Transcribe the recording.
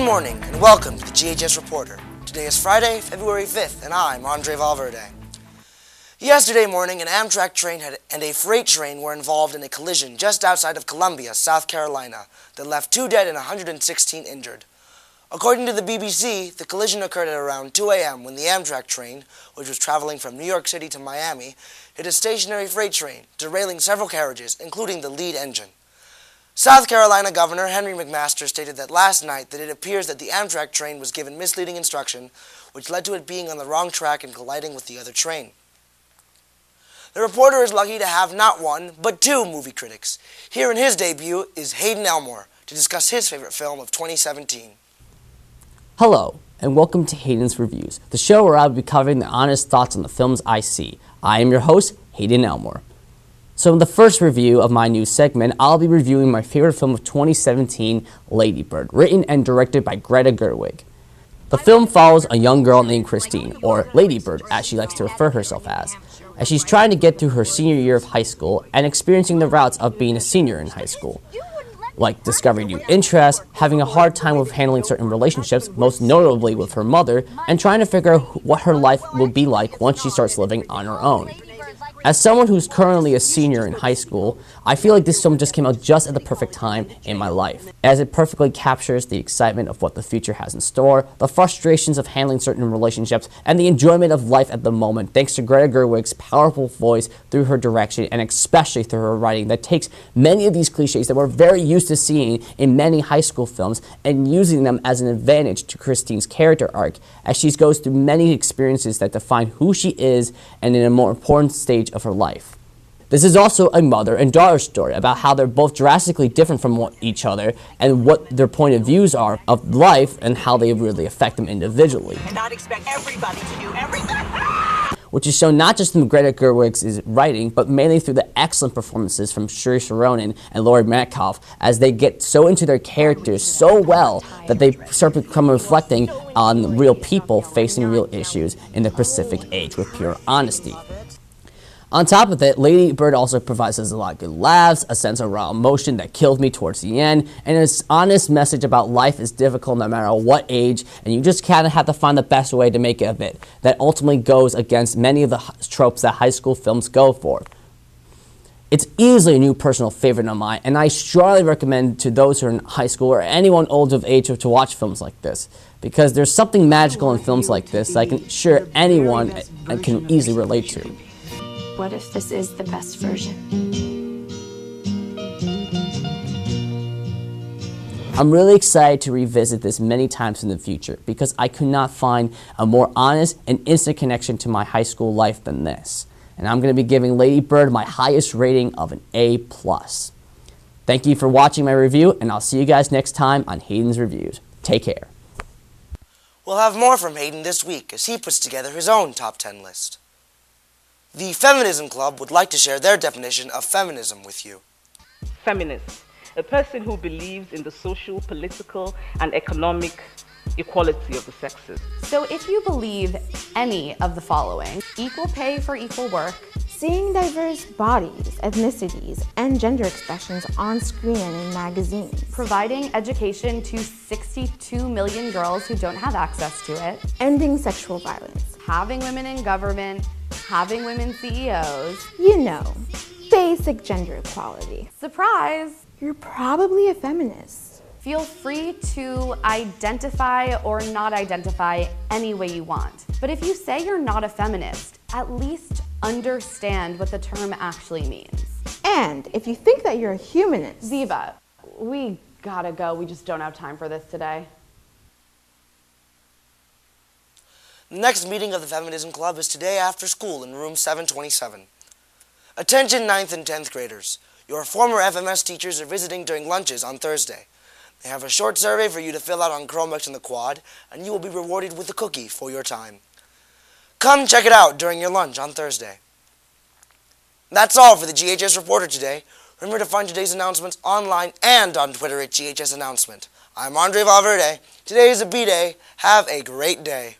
morning and welcome to the GHS Reporter. Today is Friday, February 5th, and I'm Andre Valverde. Yesterday morning, an Amtrak train and a freight train were involved in a collision just outside of Columbia, South Carolina, that left 2 dead and 116 injured. According to the BBC, the collision occurred at around 2 a.m. when the Amtrak train, which was traveling from New York City to Miami, hit a stationary freight train, derailing several carriages, including the lead engine. South Carolina Governor Henry McMaster stated that last night that it appears that the Amtrak train was given misleading instruction, which led to it being on the wrong track and colliding with the other train. The reporter is lucky to have not one, but 2 movie critics. Here in his debut is Hayden Elmore to discuss his favorite film of 2017. Hello, and welcome to Hayden's Reviews, the show where I'll be covering the honest thoughts on the films I see. I am your host, Hayden Elmore. So in the first review of my new segment, I'll be reviewing my favorite film of 2017, Lady Bird, written and directed by Greta Gerwig. The film follows a young girl named Christine, or Lady Bird as she likes to refer herself as she's trying to get through her senior year of high school and experiencing the routes of being a senior in high school, like discovering new interests, having a hard time with handling certain relationships, most notably with her mother, and trying to figure out what her life will be like once she starts living on her own. As someone who's currently a senior in high school, I feel like this film just came out just at the perfect time in my life, as it perfectly captures the excitement of what the future has in store, the frustrations of handling certain relationships, and the enjoyment of life at the moment, thanks to Greta Gerwig's powerful voice through her direction, and especially through her writing that takes many of these cliches that we're very used to seeing in many high school films and using them as an advantage to Christine's character arc, as she goes through many experiences that define who she is and in a more important stage of her life. This is also a mother and daughter story about how they're both drastically different from each other and what their point of views are of life and how they really affect them individually. And not expect everybody to do everything. Which is shown not just in Greta Gerwig's writing, but mainly through the excellent performances from Saoirse Ronan and Laurie Metcalf, as they get so into their characters so well that they start becoming reflecting on real people facing real issues in the Pacific Age with pure honesty. On top of it, Lady Bird also provides us a lot of good laughs, a sense of raw emotion that killed me towards the end, and an honest message about life is difficult no matter what age, and you just kind of have to find the best way to make it of it that ultimately goes against many of the tropes that high school films go for. It's easily a new personal favorite of mine, and I strongly recommend to those who are in high school or anyone older of age to watch films like this, because there's something magical in films like this that I can sure anyone can easily relate to. What if this is the best version? I'm really excited to revisit this many times in the future because I could not find a more honest and instant connection to my high school life than this. And I'm going to be giving Lady Bird my highest rating of an A+. Thank you for watching my review, and I'll see you guys next time on Hayden's Reviews. Take care. We'll have more from Hayden this week as he puts together his own top 10 list. The Feminism Club would like to share their definition of feminism with you. Feminist, a person who believes in the social, political, and economic equality of the sexes. So if you believe any of the following: equal pay for equal work, seeing diverse bodies, ethnicities, and gender expressions on screen and in magazines, providing education to 62 million girls who don't have access to it, ending sexual violence, having women in government, having women CEOs, you know, basic gender equality. Surprise! You're probably a feminist. Feel free to identify or not identify any way you want. But if you say you're not a feminist, at least understand what the term actually means. And if you think that you're a humanist... Ziva, we gotta go. We just don't have time for this today. The next meeting of the Feminism Club is today after school in room 727. Attention 9th and 10th graders. Your former FMS teachers are visiting during lunches on Thursday. They have a short survey for you to fill out on Chromebooks and the Quad, and you will be rewarded with a cookie for your time. Come check it out during your lunch on Thursday. That's all for the GHS Reporter today. Remember to find today's announcements online and on Twitter at GHS Announcement. I'm Andre Valverde. Today is a B-Day. Have a great day.